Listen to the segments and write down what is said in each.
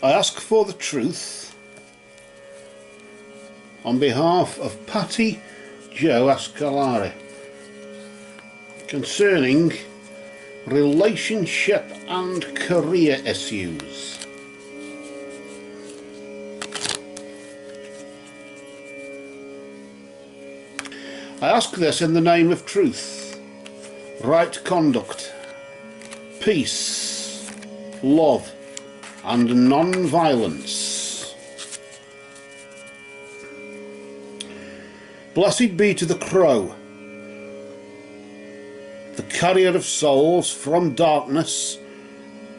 I ask for the truth on behalf of PennyJo Escalera concerning relationship and career issues. I ask this in the name of truth, right conduct, peace, love and non-violence. Blessed be to the crow, the carrier of souls from darkness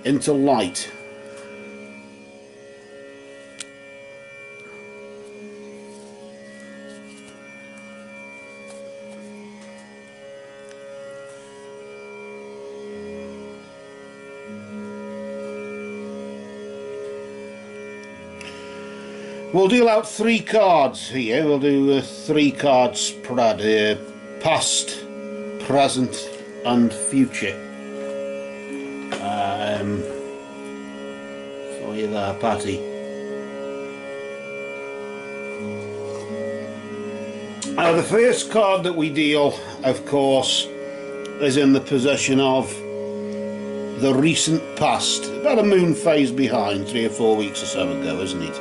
into light. We'll deal out 3 cards here. We'll do a 3 card spread, past, present and future. For you there, Patty. Now the first card that we deal, of course, is in the possession of the recent past. About a moon phase behind, 3 or 4 weeks or so ago, isn't it?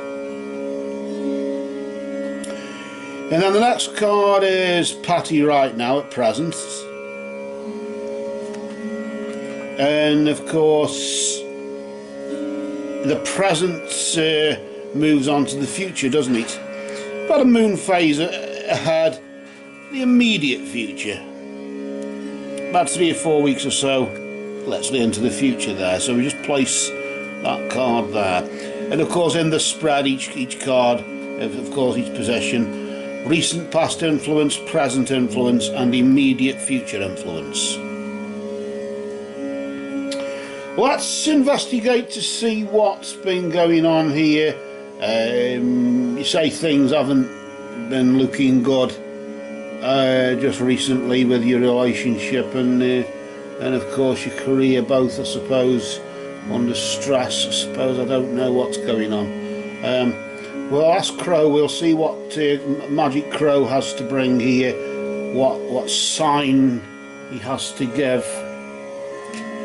And then the next card is Patty right now at present. And of course the present moves on to the future, doesn't it? About a moon phase ahead, the immediate future. About 3 or 4 weeks or so, let's get into the future there. So we just place that card there. And of course in the spread, each card, of course each possession, recent past influence, present influence and immediate future influence. Let's investigate to see what's been going on here. You say things haven't been looking good just recently with your relationship and of course your career, both I suppose under stress. I suppose I don't know what's going on. We'll ask Crow, we'll see what Magic Crow has to bring here, what sign he has to give,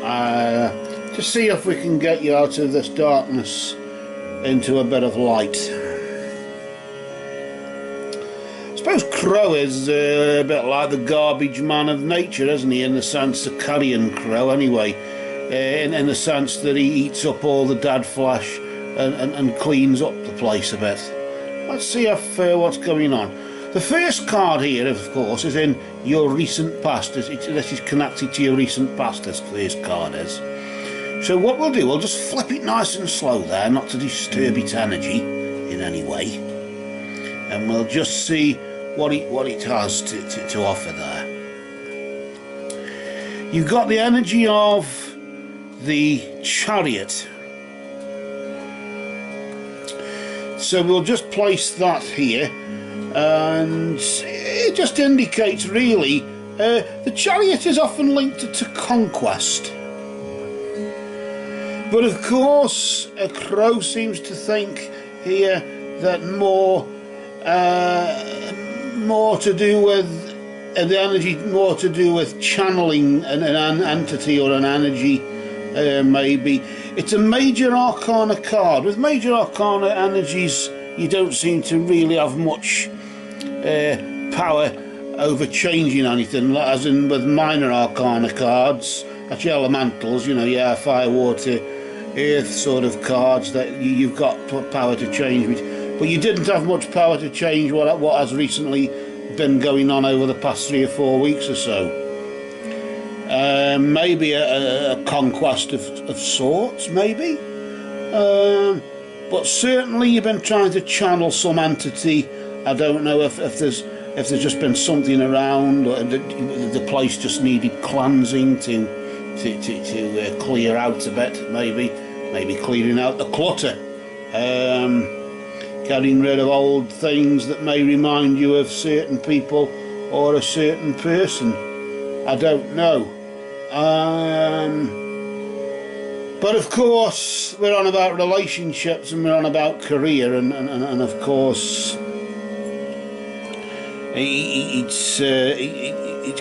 to see if we can get you out of this darkness into a bit of light. I suppose Crow is a bit like the garbage man of nature, isn't he, in the sense of carrion crow anyway, in the sense that he eats up all the dead flesh and cleans up the place a bit. Let's see if what's going on. The first card here, of course, is in your recent past. This is connected to your recent past, this first card is. So what we'll do, we'll just flip it nice and slow there, not to disturb its energy in any way. And we'll just see what it has to offer there. You've got the energy of the Chariot. So we'll just place that here, and it just indicates really the Chariot is often linked to conquest, but of course a Crow seems to think here that more to do with the energy, more to do with channeling an entity or an energy. Maybe it's a major arcana card. With major arcana energies you don't seem to really have much power over changing anything, as in with minor arcana cards, that's your elementals, you know, yeah, fire, water, earth sort of cards that you've got power to change with, but you didn't have much power to change what has recently been going on over the past 3 or 4 weeks or so. Maybe a conquest of sorts, maybe, but certainly you've been trying to channel some entity. I don't know if there's just been something around, or the place just needed cleansing to clear out a bit, maybe clearing out the clutter, getting rid of old things that may remind you of certain people or a certain person. I don't know. But of course, we're on about relationships and we're on about career, and of course, it's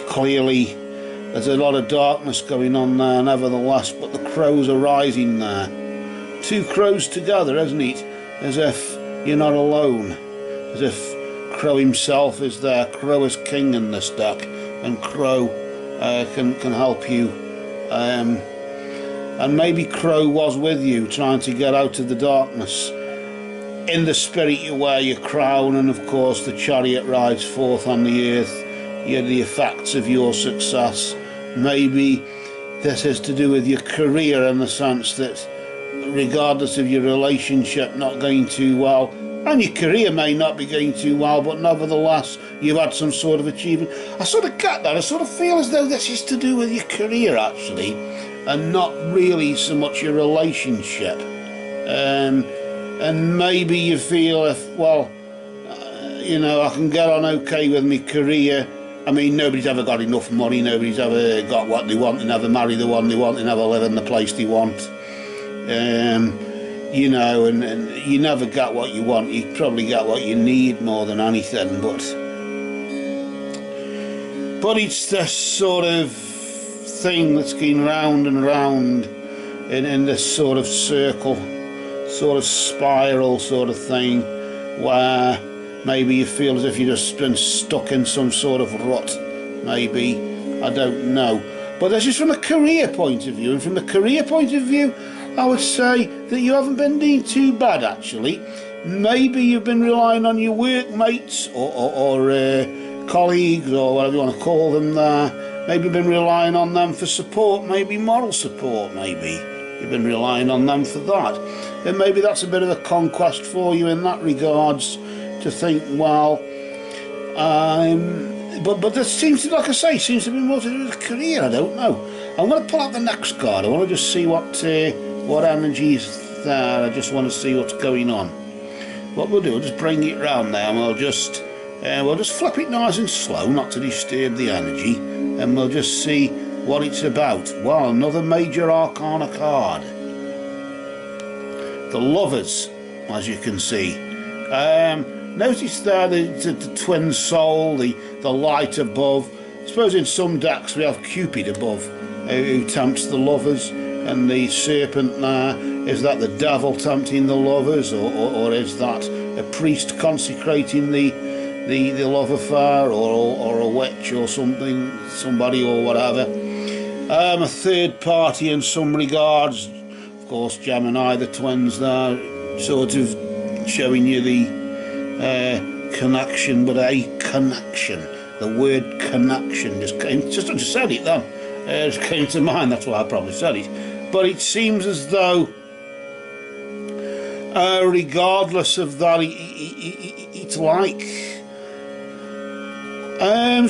clearly there's a lot of darkness going on there, nevertheless. But the crows are rising there. Two crows together, isn't it? As if you're not alone. As if Crow himself is there. Crow is king in this deck, and Crow can help you. And maybe Crow was with you, trying to get out of the darkness. In the spirit you wear your crown, and of course the chariot rides forth on the earth. You're the effects of your success. Maybe this is to do with your career, in the sense that regardless of your relationship not going too well, and your career may not be going too well, but nevertheless you've had some sort of achievement. I sort of get that. I sort of feel as though this is to do with your career, actually, and not really so much your relationship. And maybe you feel, if, well, you know, I can get on okay with my career. I mean, nobody's ever got enough money, nobody's ever got what they want, they never marry the one they want, they never live in the place they want. You know, and you never get what you want, you probably get what you need more than anything, but it's this sort of thing that's going round and round in this sort of circle, sort of spiral sort of thing, where maybe you feel as if you've just been stuck in some sort of rut, maybe, I don't know. But this is from a career point of view, and from a career point of view, I would say that you haven't been doing too bad, actually. Maybe you've been relying on your workmates or colleagues, or whatever you want to call them there. Maybe you've been relying on them for support, maybe moral support, maybe. You've been relying on them for that. And maybe that's a bit of a conquest for you in that regards, to think, well, but this seems to, like I say, seems to be more to do with career, I don't know. I'm going to pull out the next card. I want to just see what energy is there. I just want to see what's going on. What we'll do, we'll just bring it round there, and we'll just flip it nice and slow, not to disturb the energy, and we'll just see what it's about. Well, another major arcana card. The Lovers, as you can see. Notice there the twin soul, the light above. I suppose in some decks we have Cupid above, who tempts the lovers, and the serpent there, is that the devil tempting the lovers, or is that a priest consecrating the love affair, or a witch or something, somebody or whatever. A third party in some regards, of course Gemini, the twins there, sort of showing you the connection, but a connection. The word connection just came, just said it then. It just came to mind, that's why I probably said it. But it seems as though, regardless of that, it's like,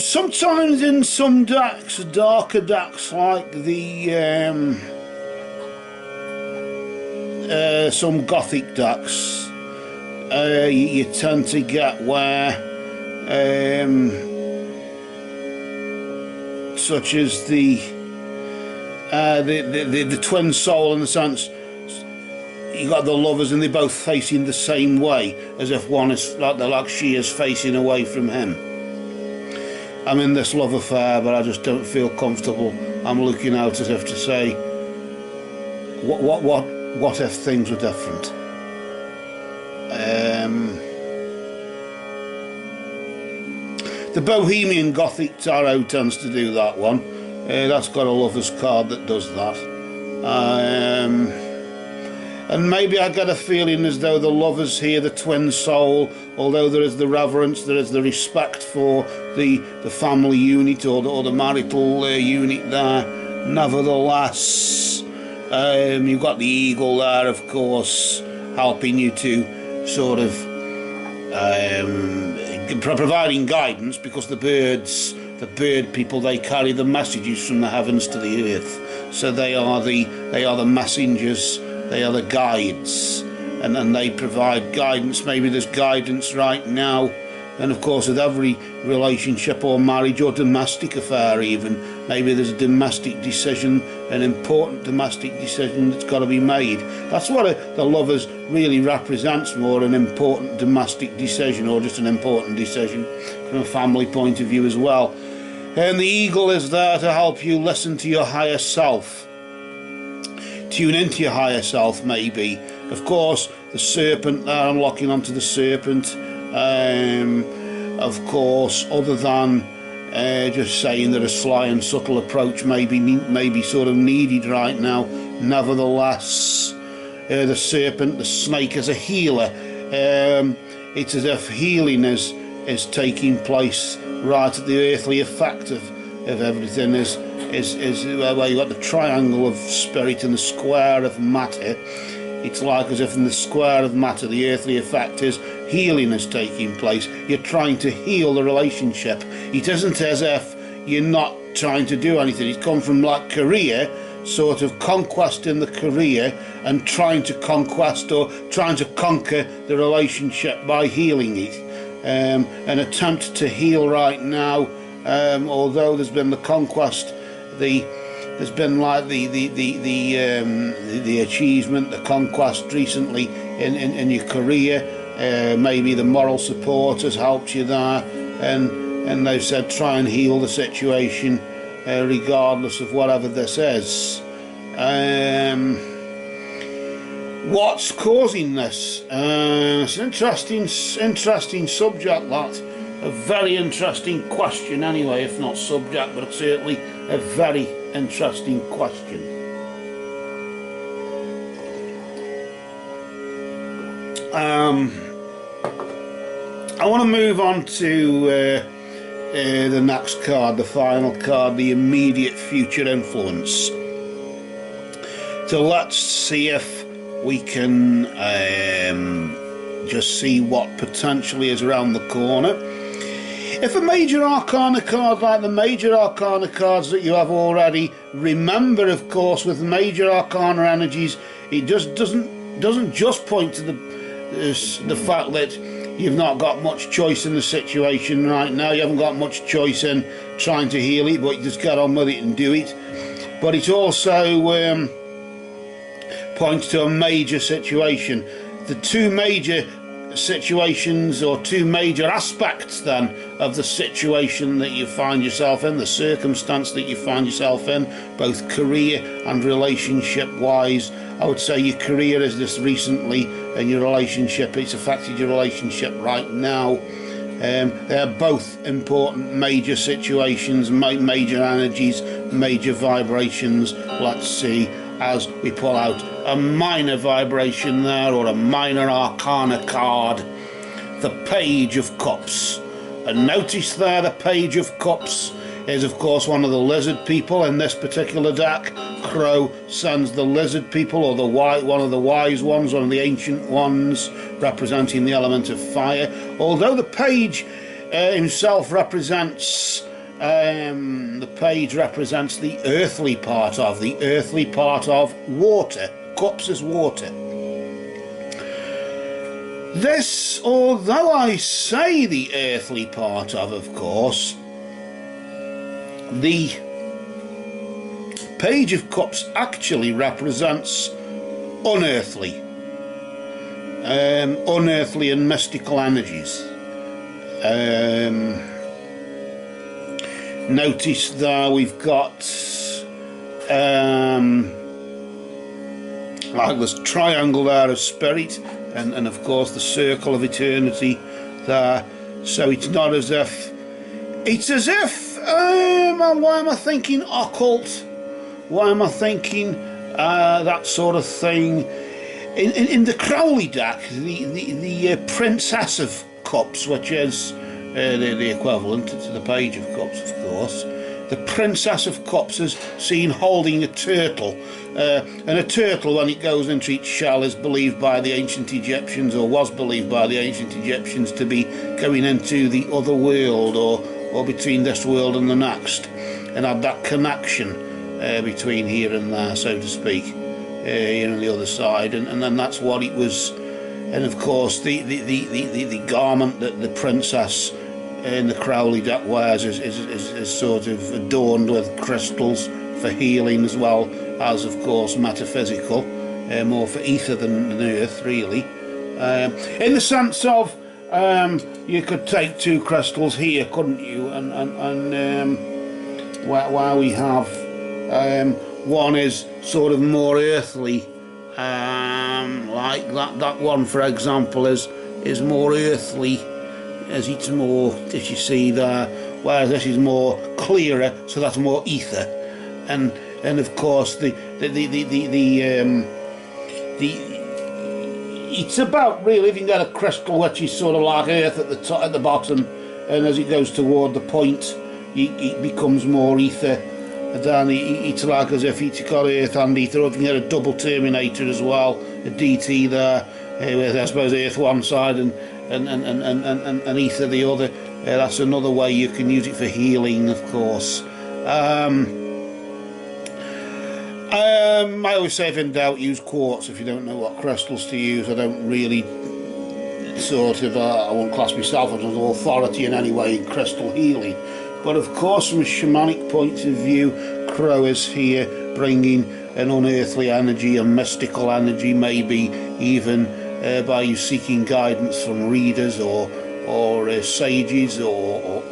sometimes in some decks, darker decks like the, some gothic decks, you tend to get where, such as the twin soul, in the sense you got the lovers and they're both facing the same way, as if one is like she is facing away from him. I'm in this love affair, but I just don't feel comfortable. I'm looking out as if to say, what if things were different? The Bohemian Gothic Tarot tends to do that one. That's got a lover's card that does that. And maybe I get a feeling as though the lovers here, the twin soul, although there is the reverence, there is the respect for the family unit or the marital unit there, nevertheless, you've got the eagle there, of course, helping you to sort of providing guidance, because the bird people, they carry the messages from the heavens to the earth, so they are the messengers, they are the guides, and they provide guidance. Maybe there's guidance right now And of course with every relationship or marriage or domestic affair even, maybe there's a domestic decision, an important domestic decision that's got to be made. That's what the Lovers really represents, more an important domestic decision, or just an important decision from a family point of view as well. And the Eagle is there to help you listen to your higher self, tune into your higher self maybe. Of course the Serpent there, I'm locking onto the Serpent. Of course, other than just saying that a sly and subtle approach may be sort of needed right now, nevertheless the Serpent, the snake, as a healer, it's as if healing is taking place right at the earthly effect of everything. Is where you got the triangle of spirit and the square of matter. It's like as if in the square of matter the earthly effect is healing is taking place. You're trying to heal the relationship. It isn't as if you're not trying to do anything. It's come from like career, sort of conquesting the career and trying to conquest or trying to conquer the relationship by healing it. An attempt to heal right now, although there's been the conquest, there's been like the achievement, the conquest recently in your career. Maybe the moral support has helped you there, and they've said try and heal the situation regardless of whatever this is. What's causing this? It's an interesting subject, that. A very interesting question anyway, if not subject, but certainly a very interesting question. I want to move on to the next card, the final card, the immediate future influence. So let's see if we can just see what potentially is around the corner. If a major arcana card, like the major arcana cards that you have already, remember of course with major arcana energies, it just doesn't just point to the fact that you've not got much choice in the situation right now. You haven't got much choice in trying to heal it, but you just get on with it and do it. But it also points to a major situation. The two major situations, or two major aspects then of the situation that you find yourself in, the circumstance that you find yourself in, both career and relationship wise. I would say your career is this recently, and your relationship, it's affected your relationship right now. They are both important major situations, major energies, major vibrations. Let's see, as we pull out a minor vibration there, or a minor arcana card, the Page of Cups. And notice there, the Page of Cups is of course one of the lizard people in this particular deck. Crow sends the lizard people, or one of the wise ones, one of the ancient ones, representing the element of fire. Although the Page himself represents the Page represents the earthly part of water. Cups is water. This, although I say the earthly part of course, the Page of Cups actually represents unearthly and mystical energies. Notice there we've got like this triangle there of spirit, and of course the circle of eternity there. So it's not as if, it's as if why am I thinking occult? Why am I thinking that sort of thing? In the Crowley deck, the Princess of Cups, which is the equivalent to the Page of Cups, of course. The Princess of Cups is seen holding a turtle, and a turtle, when it goes into its shell, is believed by the ancient Egyptians, or was believed by the ancient Egyptians, to be going into the other world, or between this world and the next, and had that connection between here and there, so to speak, the other side, and then that's what it was and of course the garment that the princess in the Crowley deck wears is sort of adorned with crystals for healing, as well as of course metaphysical, more for ether than earth really, in the sense of you could take two crystals here, couldn't you, and where we have one is sort of more earthly, like that one for example is more earthly, as it's more, as you see there, whereas this is more clearer, so that's more ether, and of course it's about really, if you can get a crystal which is sort of like earth at the top, at the bottom, and as it goes toward the point it becomes more ether, and then it's like as if it's got earth and ether. Or if you can get a double terminator as well, a DT there, with I suppose earth one side and ether the other, that's another way you can use it for healing, of course. I always say, if in doubt, use quartz. If you don't know what crystals to use, I don't really sort of, I won't class myself as an authority in any way in crystal healing. But of course, from a shamanic point of view, Crow is here bringing an unearthly energy, a mystical energy, maybe even by you seeking guidance from readers or sages or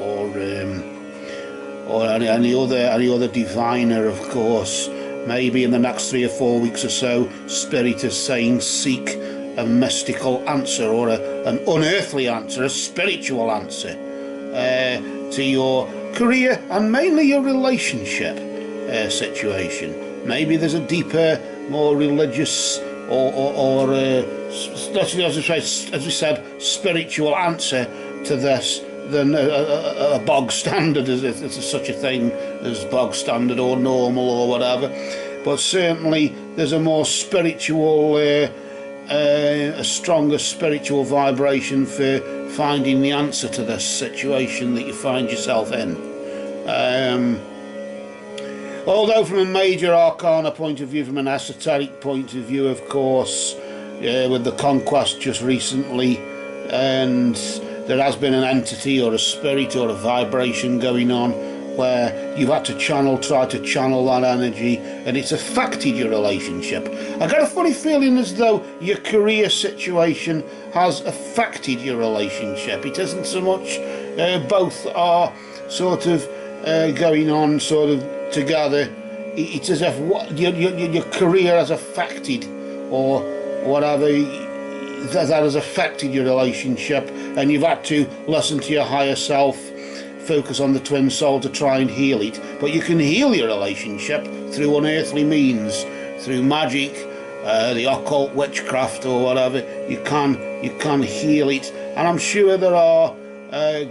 any other diviner, of course. Maybe in the next 3 or 4 weeks or so, Spirit is saying seek a mystical answer, or an unearthly answer, a spiritual answer to your career and mainly your relationship situation. Maybe there's a deeper, more religious or as we said, spiritual answer to this than a bog standard, as if there's such a thing as bog standard or normal or whatever. But certainly there's a more spiritual, a stronger spiritual vibration for finding the answer to this situation that you find yourself in. Although from a major arcana point of view, from an esoteric point of view, of course, with the conquest just recently, and there has been an entity or a spirit or a vibration going on where you've had to try to channel that energy, and it's affected your relationship. I got a funny feeling as though your career situation has affected your relationship. It isn't so much both are sort of going on sort of together. It's as if your career has affected, or whatever, that has affected your relationship, and you've had to listen to your higher self, focus on the twin soul to try and heal it. But you can heal your relationship through unearthly means, through magic, the occult, witchcraft or whatever. You can heal it, and I'm sure there are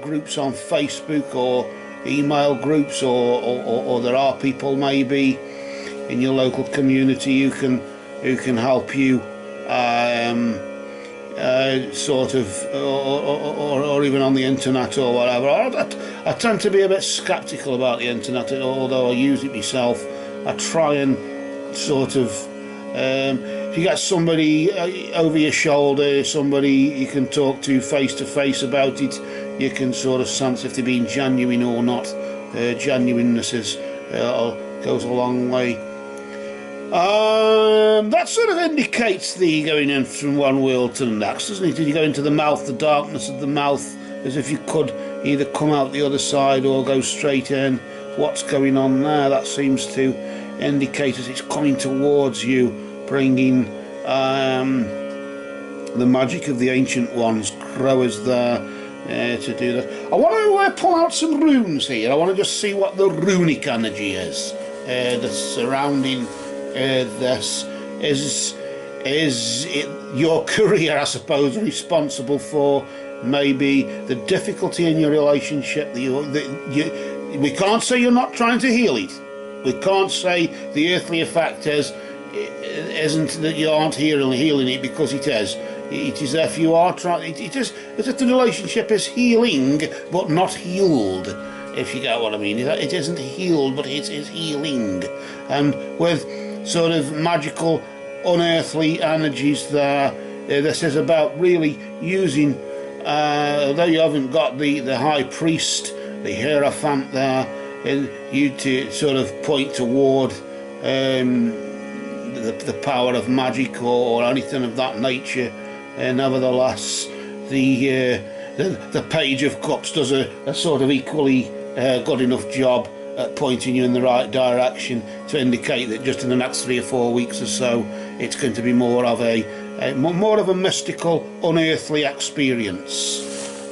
groups on Facebook or email groups, or there are people maybe in your local community who can help you, sort of, or even on the internet or whatever. I tend to be a bit sceptical about the internet, although I use it myself. I try and sort of, if you get somebody over your shoulder, somebody you can talk to face about it, you can sort of sense if they're being genuine or not. Genuineness goes a long way. That sort of indicates the going in from one world to the next, doesn't it? You go into the mouth, the darkness of the mouth, as if you could either come out the other side or go straight in. What's going on there? That seems to indicate as it's coming towards you, bringing the magic of the ancient ones. Crow is there to do that. I want to pull out some runes here. I want to just see what the runic energy is that's surrounding this. Is it your career, I suppose, responsible for maybe the difficulty in your relationship? We can't say you're not trying to heal it. We can't say the earthly effect isn't that you aren't healing it, because it is. It is if you are trying. It is as if the relationship is healing but not healed, if you get what I mean. It isn't healed, but it is healing, and with sort of magical, unearthly energies there, this is about really using, although you haven't got the high priest, the hierophant there, you to sort of point toward the power of magic or anything of that nature. Nevertheless, the Page of Cups does a sort of equally good enough job at pointing you in the right direction to indicate that just in the next 3 or 4 weeks or so, it's going to be more of a mystical, unearthly experience,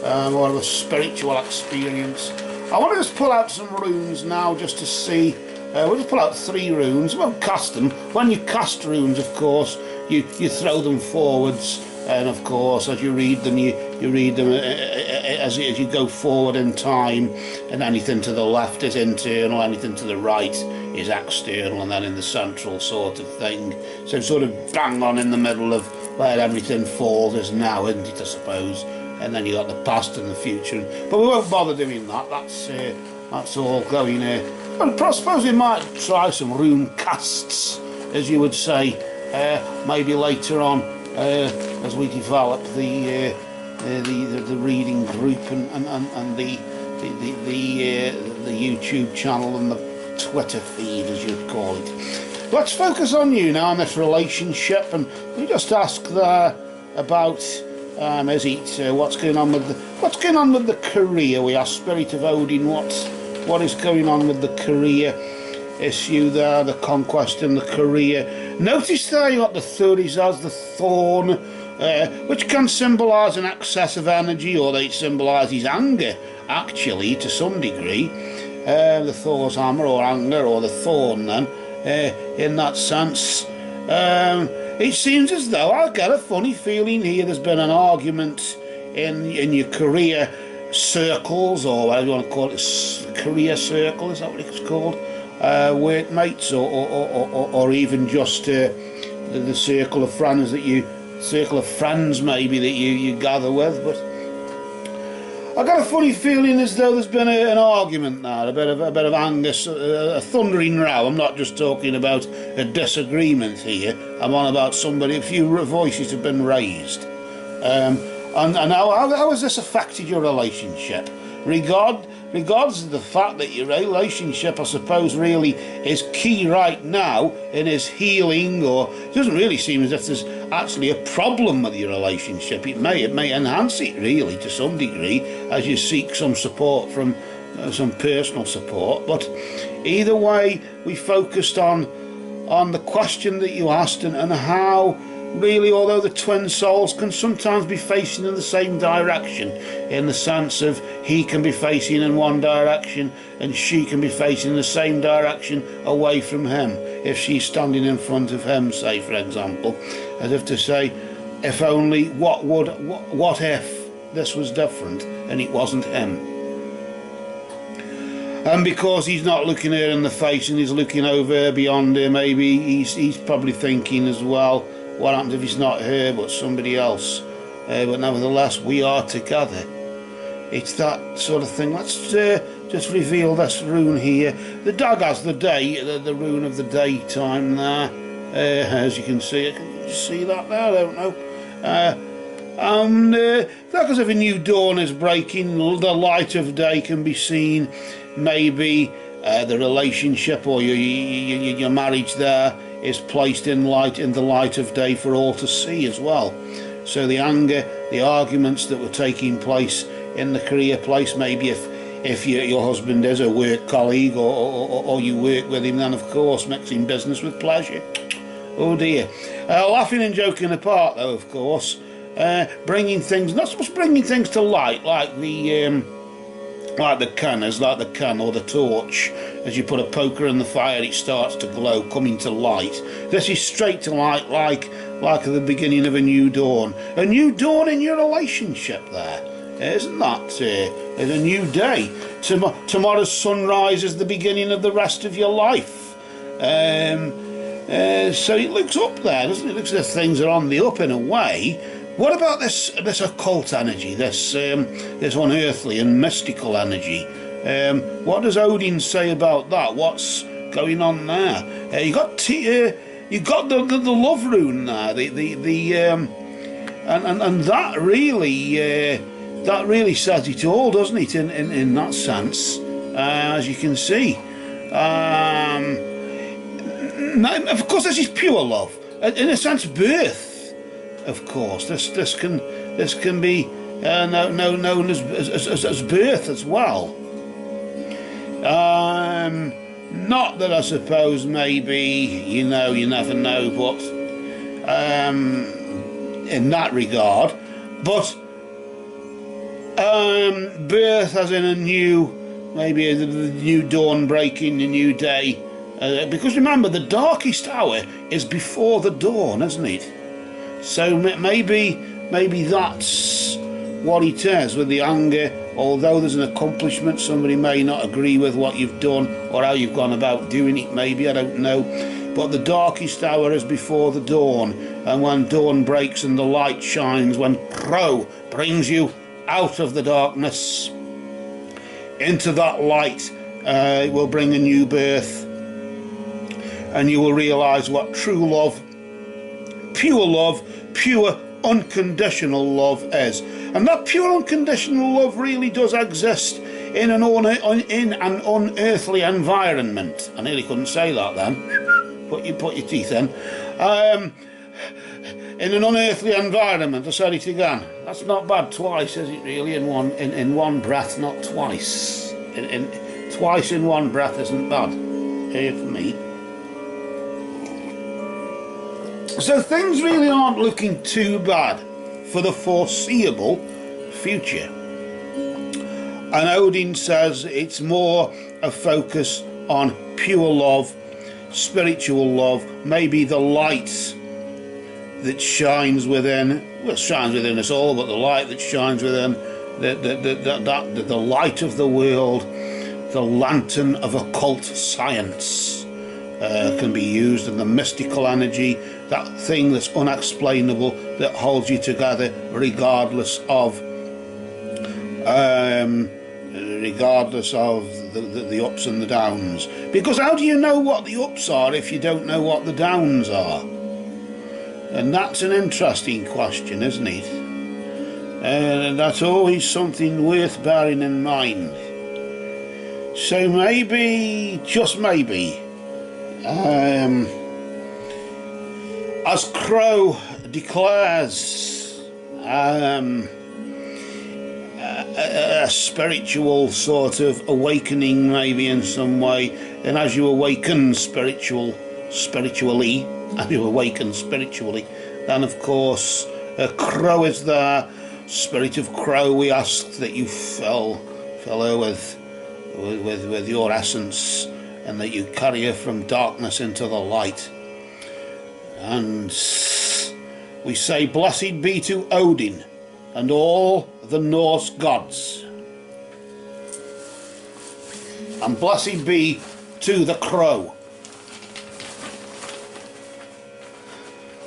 more of a spiritual experience. I want to just pull out some runes now, just to see. We'll just pull out 3 runes. We won't cast them. When you cast runes, of course, you throw them forwards, and of course, as you read them, you read them as you go forward in time, and anything to the left is internal, anything to the right is external, and then in the central sort of thing. So sort of bang on in the middle of where everything falls is now, isn't it, I suppose? And then you got the past and the future. But we won't bother doing that. That's all going here. I suppose we might try some rune casts, as you would say, maybe later on, as we develop the reading group and the YouTube channel and the Twitter feed, as you'd call it. Let's focus on you now, on this relationship, and we just ask there about what's going on with the career. We ask Spirit of Odin what is going on with the career issue there, the conquest in the career. Notice there you got the Thuris as the thorn, which can symbolise an excess of energy, or they symbolise his anger, actually, to some degree. The Thor's hammer, or anger, or the thorn then, in that sense. It seems as though I get a funny feeling here there's been an argument in your career circles, or whatever you want to call it, career circle, is that what it's called? Workmates, or even just the circle of friends maybe that you gather with. But I got a funny feeling as though there's been an argument now, a bit of anger, a thundering row. I'm not just talking about a disagreement here. I'm on about somebody. A few voices have been raised. And how has this affected your relationship? Regards to the fact that your relationship, I suppose, really is key right now in his healing, or it doesn't really seem as if there's actually a problem with your relationship. It may enhance it really to some degree as you seek some support from some personal support. But either way, we focused on the question that you asked and how really, although the twin souls can sometimes be facing in the same direction, in the sense of he can be facing in one direction and she can be facing in the same direction away from him, if she's standing in front of him, say, for example, as if to say, if only, what if this was different and it wasn't him? And because he's not looking her in the face and he's looking over beyond her, maybe he's probably thinking as well, what happens if it's not her but somebody else? But nevertheless, we are together. It's that sort of thing. Let's just reveal this rune here. The dog has the day, the rune of the daytime there, as you can see. Can you see that there? I don't know. Like as if a new dawn is breaking, the light of day can be seen. Maybe the relationship or your marriage there is placed in the light of day for all to see as well. So the anger, the arguments that were taking place in the career place, maybe if your husband is a work colleague or you work with him, then of course mixing business with pleasure. Oh dear. Laughing and joking apart though, of course, bringing things, not supposed to bringing things to light, like the can or the torch. As you put a poker in the fire, it starts to glow, coming to light. This is straight to light, like at the beginning of a new dawn. A new dawn in your relationship there, isn't that? It's a new day. Tomorrow's sunrise is the beginning of the rest of your life. So it looks up there, doesn't it? It looks as if things are on the up in a way. What about this occult energy, this unearthly and mystical energy? What does Odin say about that? What's going on there? You got the love rune there, the and that really says it all, doesn't it? In that sense, as you can see. Now, of course, this is pure love. In a sense, birth. Of course, this can be known as birth as well. Not that I suppose maybe you never know, but in that regard, but birth as in a new, maybe a new dawn breaking, a new day. Because remember, the darkest hour is before the dawn, isn't it? So maybe that's what it is with the anger. Although there's an accomplishment, somebody may not agree with what you've done or how you've gone about doing it, maybe, I don't know. But the darkest hour is before the dawn, and when dawn breaks and the light shines, when Crow brings you out of the darkness into that light, it will bring a new birth. And you will realise what true love, pure unconditional love is. And that pure unconditional love really does exist in an unearthly environment. I nearly couldn't say that then. Put your teeth in. In an unearthly environment. I said it again. That's not bad twice, is it really? In one breath, not twice. Twice in one breath isn't bad. Here for me. So things really aren't looking too bad for the foreseeable future. And Odin says it's more a focus on pure love, spiritual love, maybe the light that shines within, well, shines within us all, but the light that shines within, the light of the world, the lantern of occult science can be used, and the mystical energy, that thing that's unexplainable, that holds you together regardless of the ups and the downs. Because how do you know what the ups are if you don't know what the downs are? And that's an interesting question, isn't it? And that's always something worth bearing in mind. So maybe, just maybe, as Crow declares a spiritual sort of awakening, maybe in some way, and as you awaken spiritually, then of course Crow is there. Spirit of Crow, we ask that you fill her with your essence, and that you carry her from darkness into the light. And we say, blessed be to Odin and all the Norse gods, and blessed be to the Crow,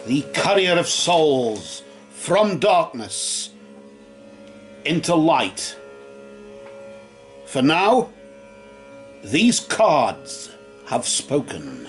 the carrier of souls from darkness into light. For now, these cards have spoken.